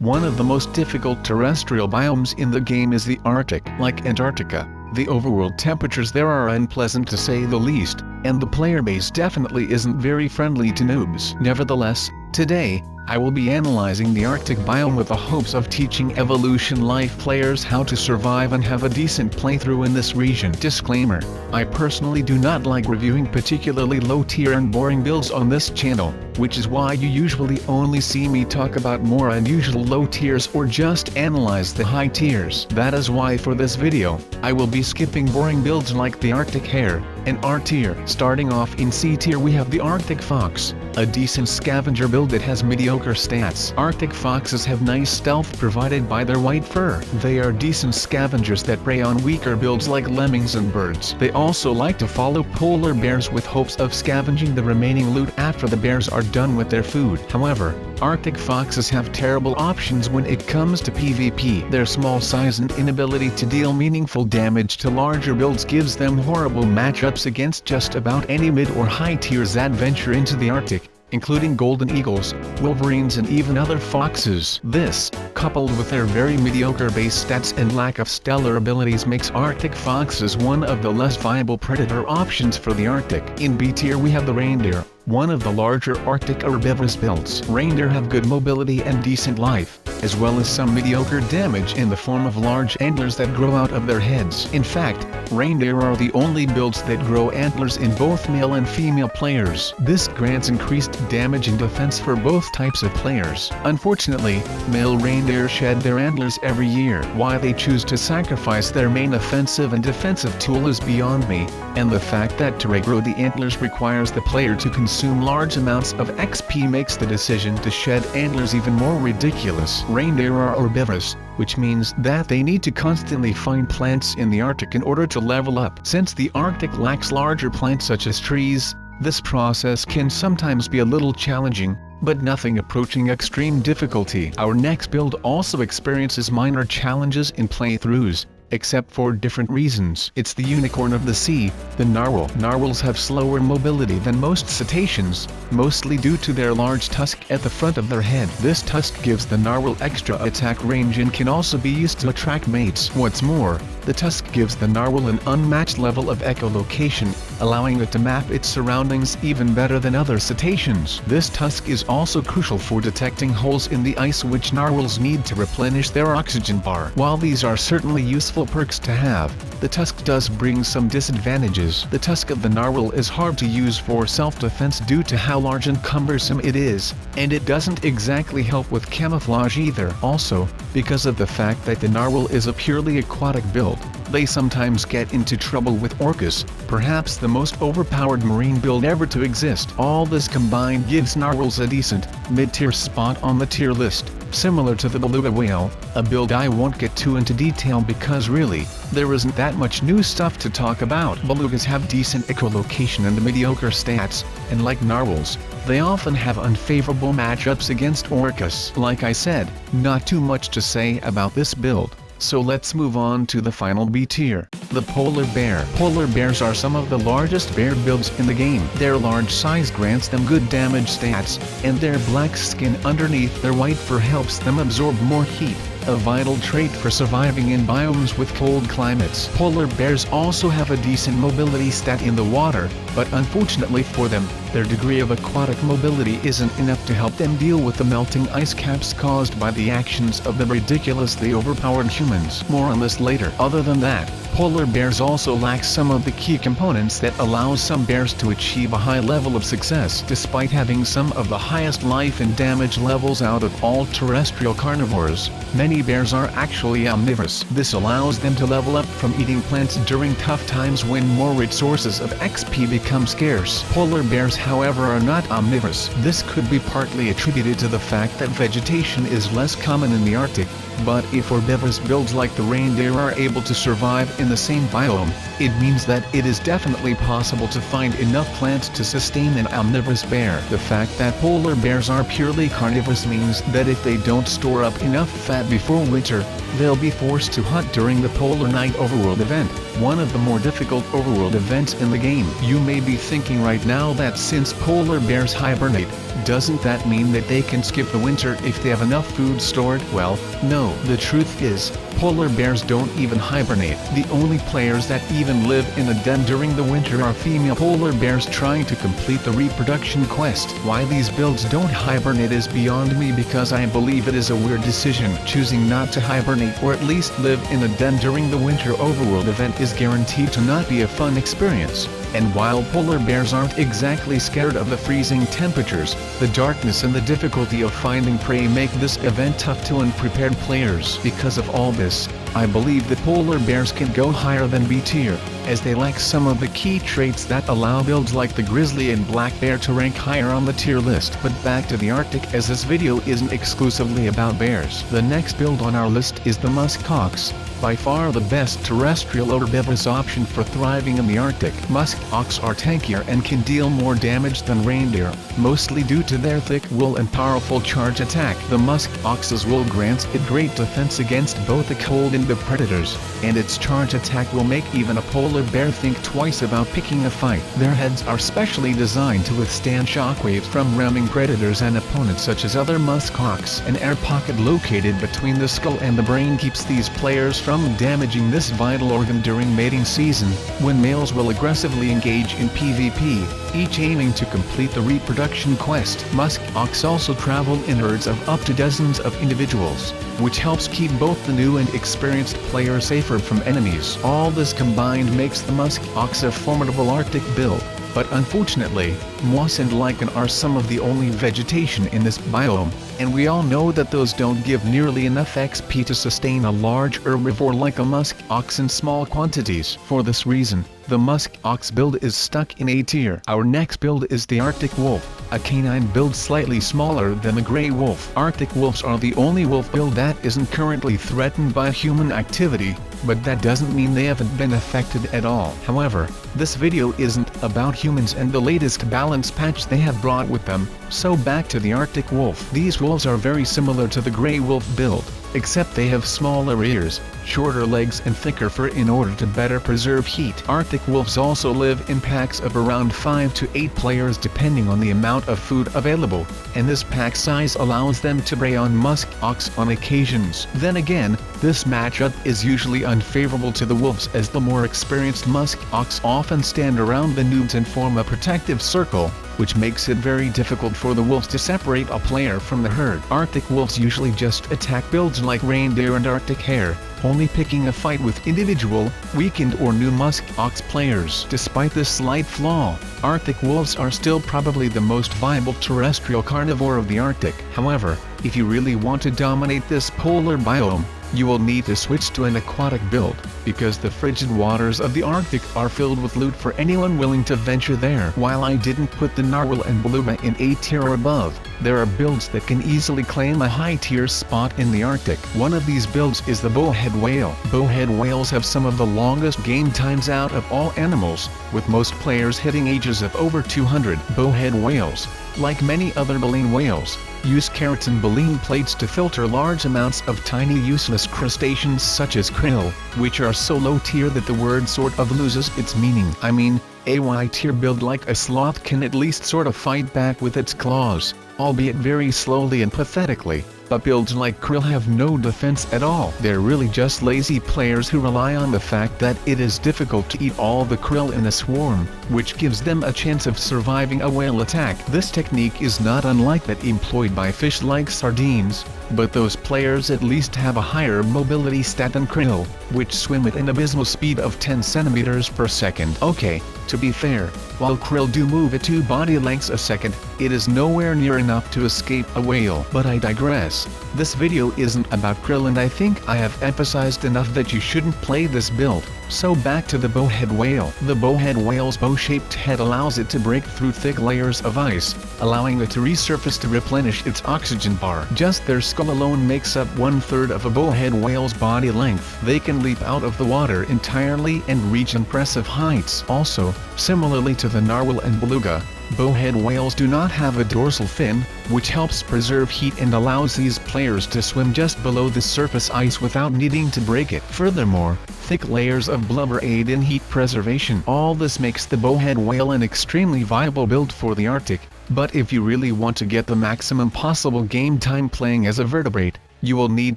One of the most difficult terrestrial biomes in the game is the Arctic. Like Antarctica, the overworld temperatures there are unpleasant to say the least, and the player base definitely isn't very friendly to noobs. Nevertheless, today, I will be analyzing the Arctic biome with the hopes of teaching Evolution Life players how to survive and have a decent playthrough in this region. Disclaimer: I personally do not like reviewing particularly low tier and boring builds on this channel, which is why you usually only see me talk about more unusual low tiers or just analyze the high tiers. That is why for this video, I will be skipping boring builds like the Arctic Hare and R tier. Starting off in C tier we have the Arctic Fox, a decent scavenger build that has mediocre stats. Arctic foxes have nice stealth provided by their white fur. They are decent scavengers that prey on weaker builds like lemmings and birds. They also like to follow polar bears with hopes of scavenging the remaining loot after the bears are done with their food. However, Arctic foxes have terrible options when it comes to PvP. Their small size and inability to deal meaningful damage to larger builds gives them horrible matchups against just about any mid or high tiers that venture into the Arctic, including golden eagles, wolverines and even other foxes. This, coupled with their very mediocre base stats and lack of stellar abilities, makes Arctic foxes one of the less viable predator options for the Arctic. In B tier we have the Reindeer, one of the larger Arctic herbivorous builds. Reindeer have good mobility and decent life, as well as some mediocre damage in the form of large antlers that grow out of their heads. In fact, reindeer are the only builds that grow antlers in both male and female players. This grants increased damage and defense for both types of players. Unfortunately, male reindeer shed their antlers every year. Why they choose to sacrifice their main offensive and defensive tool is beyond me, and the fact that to regrow the antlers requires the player to consume large amounts of XP makes the decision to shed antlers even more ridiculous. Reindeer are herbivorous, which means that they need to constantly find plants in the Arctic in order to level up. Since the Arctic lacks larger plants such as trees, this process can sometimes be a little challenging, but nothing approaching extreme difficulty. Our next build also experiences minor challenges in playthroughs, except for different reasons. It's the unicorn of the sea, the narwhal. Narwhals have slower mobility than most cetaceans, mostly due to their large tusk at the front of their head. This tusk gives the narwhal extra attack range and can also be used to attract mates. What's more, the tusk gives the narwhal an unmatched level of echolocation, allowing it to map its surroundings even better than other cetaceans. This tusk is also crucial for detecting holes in the ice which narwhals need to replenish their oxygen bar. While these are certainly useful perks to have, the tusk does bring some disadvantages. The tusk of the narwhal is hard to use for self-defense due to how large and cumbersome it is, and it doesn't exactly help with camouflage either. Also, because of the fact that the narwhal is a purely aquatic build, they sometimes get into trouble with orcas, perhaps the most overpowered marine build ever to exist. All this combined gives narwhals a decent, mid-tier spot on the tier list, similar to the beluga whale, a build I won't get too into detail because really, there isn't that much new stuff to talk about. Belugas have decent echolocation and mediocre stats, and like narwhals, they often have unfavorable matchups against orcas. Like I said, not too much to say about this build. So let's move on to the final B tier, the polar bear. Polar bears are some of the largest bear builds in the game. Their large size grants them good damage stats, and their black skin underneath their white fur helps them absorb more heat, a vital trait for surviving in biomes with cold climates. Polar bears also have a decent mobility stat in the water, but unfortunately for them, their degree of aquatic mobility isn't enough to help them deal with the melting ice caps caused by the actions of the ridiculously overpowered humans. More on this later. Other than that, polar bears also lack some of the key components that allow some bears to achieve a high level of success. Despite having some of the highest life and damage levels out of all terrestrial carnivores, many bears are actually omnivorous. This allows them to level up from eating plants during tough times when more rich sources of XP become scarce. Polar bears, however, are not omnivorous. This could be partly attributed to the fact that vegetation is less common in the Arctic, but if herbivorous builds like the reindeer are able to survive in in the same biome, it means that it is definitely possible to find enough plants to sustain an omnivorous bear. The fact that polar bears are purely carnivorous means that if they don't store up enough fat before winter, they'll be forced to hunt during the Polar Night Overworld event, one of the more difficult overworld events in the game. You may be thinking right now that since polar bears hibernate, doesn't that mean that they can skip the winter if they have enough food stored? Well, no. The truth is, polar bears don't even hibernate. The only players that even live in a den during the winter are female polar bears trying to complete the reproduction quest. Why these builds don't hibernate is beyond me, because I believe it is a weird decision. Choosing not to hibernate or at least live in a den during the winter overworld event is guaranteed to not be a fun experience. And while polar bears aren't exactly scared of the freezing temperatures, the darkness and the difficulty of finding prey make this event tough to unprepared players. Because of all this, I believe that polar bears can go higher than B tier, as they lack some of the key traits that allow builds like the grizzly and black bear to rank higher on the tier list. But back to the Arctic, as this video isn't exclusively about bears. The next build on our list is the Musk Ox, by far the best terrestrial herbivorous option for thriving in the Arctic. Musk Ox are tankier and can deal more damage than reindeer, mostly due to their thick wool and powerful charge attack. The Musk Ox's wool grants it great defense against both the cold and the predators, and its charge attack will make even a polar bear think twice about picking a fight. Their heads are specially designed to withstand shockwaves from ramming predators and opponents such as other Musk Ox. An air pocket located between the skull and the brain keeps these players from damaging this vital organ during mating season, when males will aggressively engage in PvP, each aiming to complete the reproduction quest. Musk Ox also travel in herds of up to dozens of individuals, which helps keep both the new and experienced player safer from enemies. All this combined makes the Musk Ox a formidable Arctic build. But unfortunately, moss and lichen are some of the only vegetation in this biome, and we all know that those don't give nearly enough XP to sustain a large herbivore like a Musk Ox in small quantities. For this reason, the Musk Ox build is stuck in A tier. Our next build is the Arctic Wolf, a canine build slightly smaller than the Grey Wolf. Arctic Wolves are the only wolf build that isn't currently threatened by human activity, but that doesn't mean they haven't been affected at all. However, this video isn't about humans and the latest balance patch they have brought with them, so back to the Arctic Wolf. These wolves are very similar to the Grey Wolf build, except they have smaller ears, shorter legs and thicker fur in order to better preserve heat. Arctic wolves also live in packs of around 5 to 8 players depending on the amount of food available, and this pack size allows them to prey on Musk Ox on occasions. Then again, this matchup is usually unfavorable to the wolves, as the more experienced Musk Ox often stand around the noobs and form a protective circle, which makes it very difficult for the wolves to separate a player from the herd. Arctic wolves usually just attack builds like reindeer and Arctic hare, only picking a fight with individual, weakened or new Musk Ox players. Despite this slight flaw, Arctic wolves are still probably the most viable terrestrial carnivore of the Arctic. However, if you really want to dominate this polar biome, you will need to switch to an aquatic build, because the frigid waters of the Arctic are filled with loot for anyone willing to venture there. While I didn't put the Narwhal and Beluga in A tier or above, there are builds that can easily claim a high tier spot in the Arctic. One of these builds is the Bowhead Whale. Bowhead whales have some of the longest game times out of all animals, with most players hitting ages of over 200. Bowhead whales, like many other baleen whales, use keratin baleen plates to filter large amounts of tiny useless crustaceans such as krill, which are so low tier that the word sort of loses its meaning. I mean, a Y tier build like a sloth can at least sort of fight back with its claws, albeit very slowly and pathetically, but builds like krill have no defense at all. They're really just lazy players who rely on the fact that it is difficult to eat all the krill in a swarm, which gives them a chance of surviving a whale attack. This technique is not unlike that employed by fish like sardines, but those players at least have a higher mobility stat than krill, which swim at an abysmal speed of 10 centimeters per second. Okay, to be fair, while krill do move at 2 body lengths a second, it is nowhere near enough to escape a whale. But I digress. This video isn't about krill, and I think I have emphasized enough that you shouldn't play this build. So back to the Bowhead Whale. The Bowhead Whale's bow-shaped head allows it to break through thick layers of ice, allowing it to resurface to replenish its oxygen bar. Just their skull alone makes up 1/3 of a bowhead whale's body length. They can leap out of the water entirely and reach impressive heights. Also, similarly to the narwhal and beluga, bowhead whales do not have a dorsal fin, which helps preserve heat and allows these players to swim just below the surface ice without needing to break it. Furthermore, thick layers of blubber aid in heat preservation. All this makes the bowhead whale an extremely viable build for the Arctic, but if you really want to get the maximum possible game time playing as a vertebrate, you will need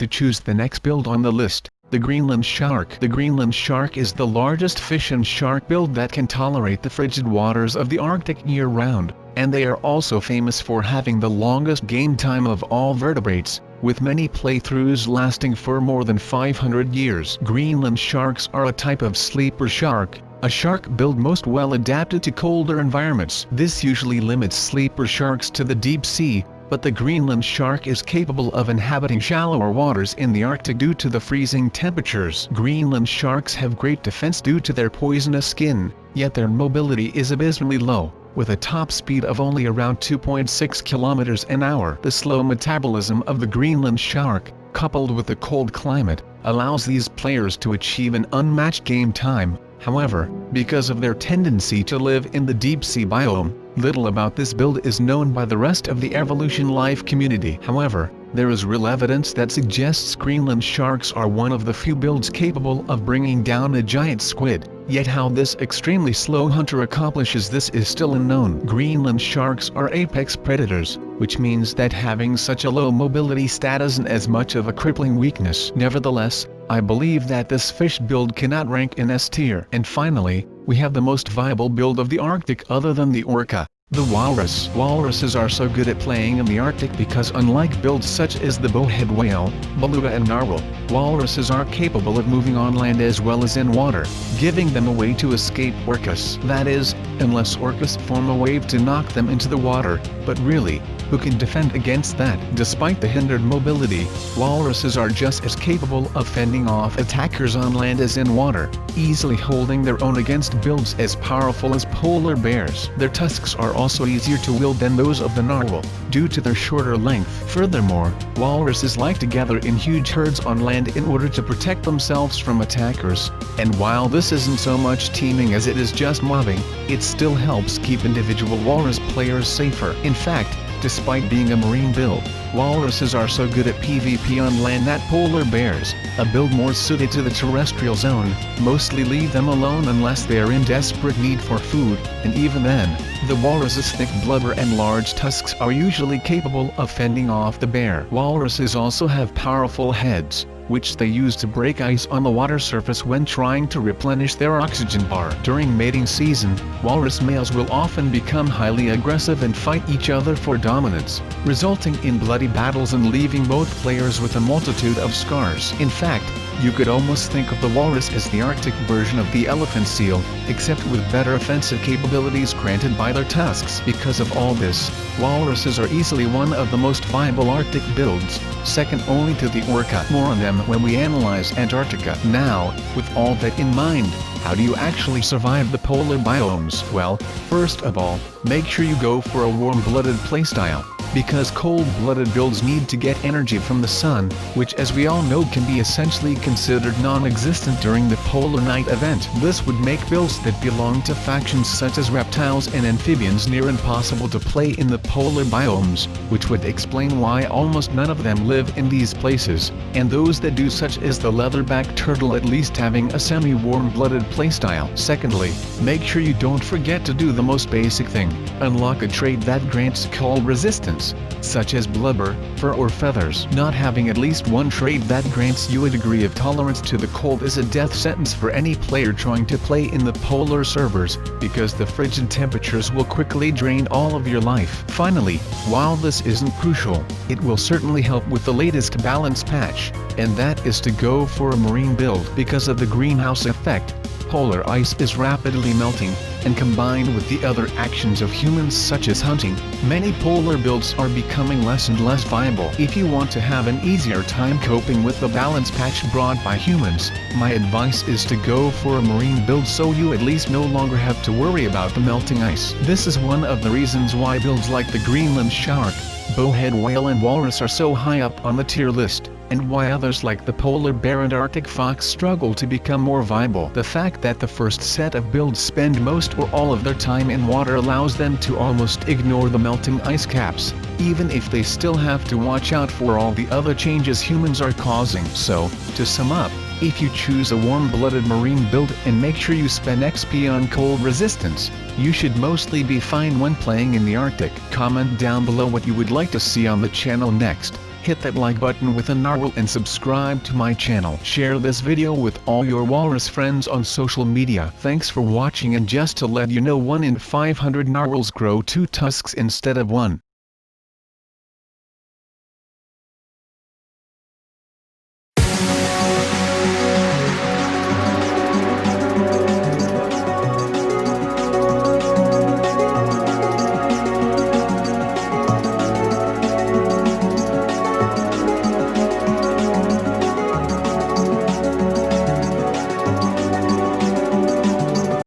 to choose the next build on the list, the Greenland Shark. The Greenland Shark is the largest fish and shark build that can tolerate the frigid waters of the Arctic year-round, and they are also famous for having the longest game time of all vertebrates, with many playthroughs lasting for more than 500 years. Greenland sharks are a type of sleeper shark, a shark build most well adapted to colder environments. This usually limits sleeper sharks to the deep sea, but the Greenland shark is capable of inhabiting shallower waters in the Arctic due to the freezing temperatures. Greenland sharks have great defense due to their poisonous skin, yet their mobility is abysmally low, with a top speed of only around 2.6 kilometers an hour. The slow metabolism of the Greenland shark, coupled with the cold climate, allows these players to achieve an unmatched game time. However, because of their tendency to live in the deep sea biome, little about this build is known by the rest of the evolution life community. However, there is real evidence that suggests Greenland sharks are one of the few builds capable of bringing down a giant squid, yet how this extremely slow hunter accomplishes this is still unknown. Greenland sharks are apex predators, which means that having such a low mobility stat isn't as much of a crippling weakness. Nevertheless, I believe that this fish build cannot rank in S tier. And finally, we have the most viable build of the Arctic other than the orca, the walrus. Walruses are so good at playing in the Arctic because unlike builds such as the bowhead whale, beluga and narwhal, walruses are capable of moving on land as well as in water, giving them a way to escape orcas. That is, unless orcas form a wave to knock them into the water, but really, who can defend against that? Despite the hindered mobility, walruses are just as capable of fending off attackers on land as in water, easily holding their own against builds as powerful as polar bears. Their tusks are also easier to wield than those of the narwhal, due to their shorter length. Furthermore, walruses like to gather in huge herds on land in order to protect themselves from attackers, and while this isn't so much teaming as it is just mobbing, it still helps keep individual walrus players safer. In fact, despite being a marine build, walruses are so good at PvP on land that polar bears, a build more suited to the terrestrial zone, mostly leave them alone unless they are in desperate need for food, and even then, the walrus's thick blubber and large tusks are usually capable of fending off the bear. Walruses also have powerful heads, which they use to break ice on the water surface when trying to replenish their oxygen bar. During mating season, walrus males will often become highly aggressive and fight each other for dominance, resulting in bloody battles and leaving both players with a multitude of scars. In fact, you could almost think of the walrus as the Arctic version of the elephant seal, except with better offensive capabilities granted by their tusks. Because of all this, walruses are easily one of the most viable Arctic builds, second only to the orca. More on them when we analyze Antarctica. Now, with all that in mind, how do you actually survive the polar biomes? Well, first of all, make sure you go for a warm-blooded playstyle, because cold-blooded builds need to get energy from the sun, which as we all know can be essentially considered non-existent during the polar night event. This would make builds that belong to factions such as reptiles and amphibians near impossible to play in the polar biomes, which would explain why almost none of them live in these places, and those that do, such as the leatherback turtle, at least having a semi-warm-blooded playstyle. Secondly, make sure you don't forget to do the most basic thing: unlock a trait that grants cold resistance, such as blubber, fur or feathers. Not having at least one trait that grants you a degree of tolerance to the cold is a death sentence for any player trying to play in the polar servers, because the frigid temperatures will quickly drain all of your life. Finally, while this isn't crucial, it will certainly help with the latest balance patch, and that is to go for a marine build. Because of the greenhouse effect, polar ice is rapidly melting, and combined with the other actions of humans such as hunting, many polar builds are becoming less and less viable. If you want to have an easier time coping with the balance patch brought by humans, my advice is to go for a marine build so you at least no longer have to worry about the melting ice. This is one of the reasons why builds like the Greenland Shark, Bowhead Whale and Walrus are so high up on the tier list, and why others like the polar bear and Arctic fox struggle to become more viable. The fact that the first set of builds spend most or all of their time in water allows them to almost ignore the melting ice caps, even if they still have to watch out for all the other changes humans are causing. So, to sum up, if you choose a warm-blooded marine build and make sure you spend XP on cold resistance, you should mostly be fine when playing in the Arctic. Comment down below what you would like to see on the channel next. Hit that like button with a narwhal and subscribe to my channel. Share this video with all your walrus friends on social media. Thanks for watching, and just to let you know, 1 in 500 narwhals grow 2 tusks instead of 1.